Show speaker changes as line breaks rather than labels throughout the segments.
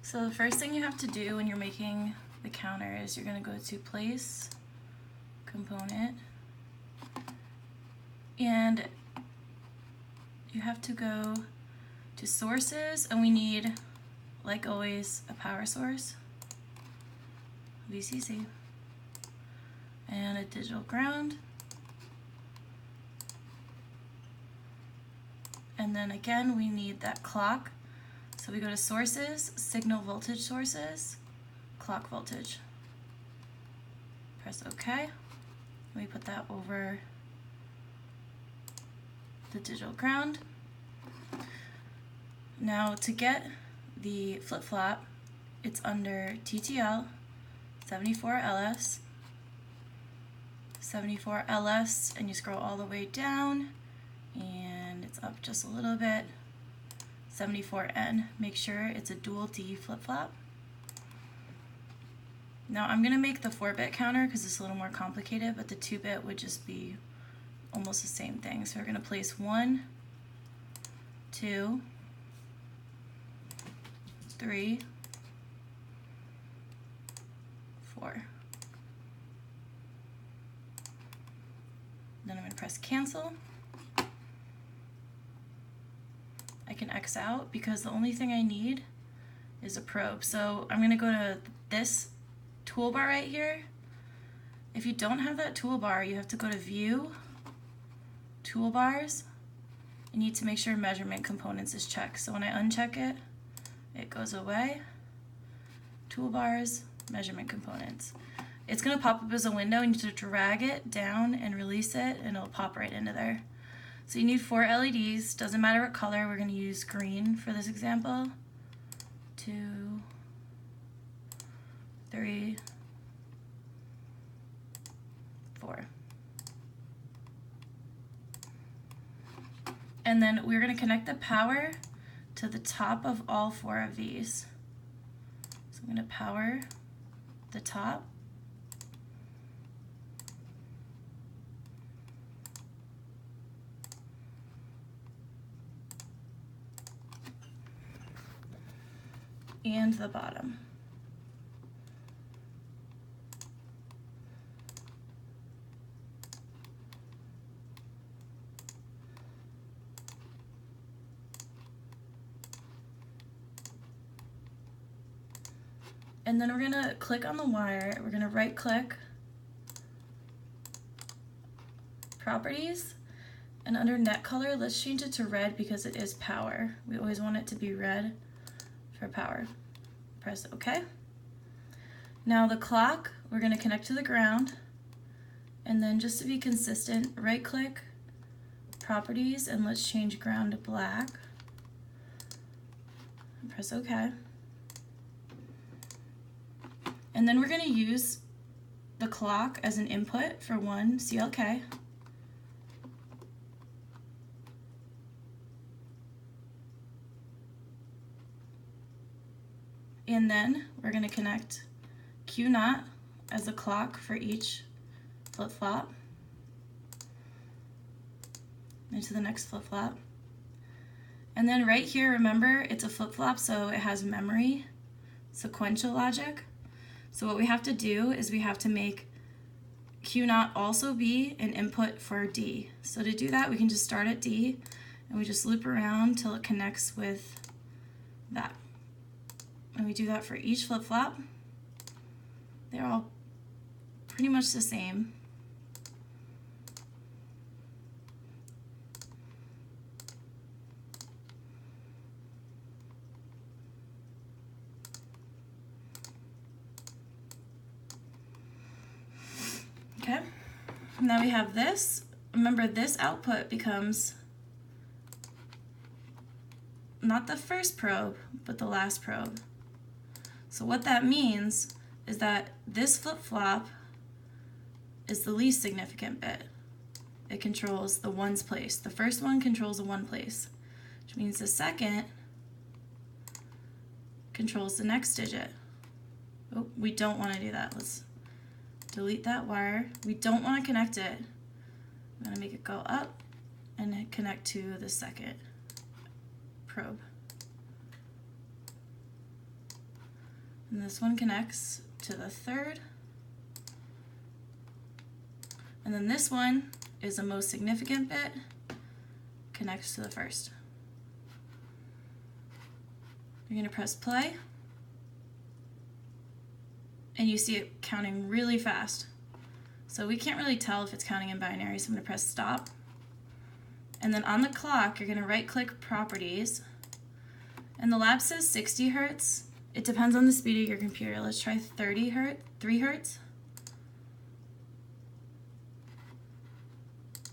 So the first thing you have to do when you're making the counter is you're going to go to Place, Component, and you have to go to Sources, and we need, like always, a power source, VCC, and a digital ground. And then again, we need that clock. So we go to Sources, Signal Voltage Sources, Clock Voltage. Press OK. And we put that over the digital ground. Now to get the flip-flop, it's under TTL 74LS, 74LS, and you scroll all the way down, and it's up just a little bit. 74N. Make sure it's a dual D flip-flop. Now I'm going to make the 4-bit counter because it's a little more complicated, but the 2-bit would just be almost the same thing. So we're going to place 1, 2, 3, 4. Then I'm going to press cancel. I can X out because the only thing I need is a probe. So I'm going to go to this toolbar right here. If you don't have that toolbar, you have to go to View, Toolbars. You need to make sure Measurement Components is checked. So when I uncheck it, it goes away. Toolbars, Measurement Components. It's going to pop up as a window, and you need to drag it down and release it, and it'll pop right into there. So you need 4 LEDs, doesn't matter what color, we're going to use green for this example. 2, 3, 4. And then we're going to connect the power to the top of all 4 of these. So I'm going to power the top. And the bottom. And then we're going to click on the wire, we're going to right click, Properties, and under net color, let's change it to red because it is power. We always want it to be red for power. Press OK. Now the clock, we're going to connect to the ground, and then just to be consistent, right click, Properties, and let's change ground to black. And press OK. And then we're going to use the clock as an input for one CLK. And then we're going to connect Q0 as a clock for each flip-flop into the next flip-flop. And then right here, remember, it's a flip-flop, so it has memory, sequential logic. So what we have to do is we have to make Q0 also be an input for D. So to do that, we can just start at D, and we just loop around till it connects with that. And we do that for each flip-flop. They're all pretty much the same. Okay, now we have this. Remember, this output becomes not the first probe, but the last probe. So what that means is that this flip-flop is the least significant bit. It controls the ones place. The first one controls the one place, which means the second controls the next digit. Oh, we don't want to do that. Let's delete that wire. We don't want to connect it. I'm going to make it go up and connect to the second probe. And this one connects to the third. And then this one is the most significant bit, connects to the first. You're going to press play, and you see it counting really fast. So we can't really tell if it's counting in binary, so I'm going to press stop. And then on the clock, you're going to right-click Properties, and the lab says 60 Hertz. It depends on the speed of your computer. Let's try 3 Hertz.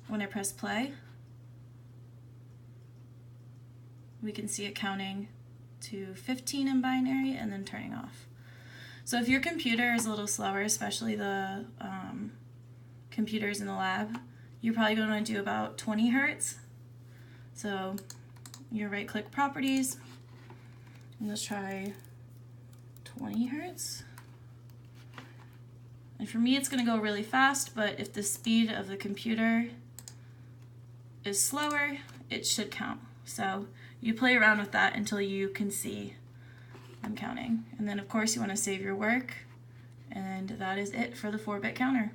When I press play, we can see it counting to 15 in binary and then turning off. So if your computer is a little slower, especially the computers in the lab, you're probably going to do about 20 Hertz. So you right-click Properties, and let's try 20 Hertz. And for me, it's going to go really fast, but if the speed of the computer is slower, it should count. So you play around with that until you can see them counting. And then of course you want to save your work, and that is it for the 4-bit counter.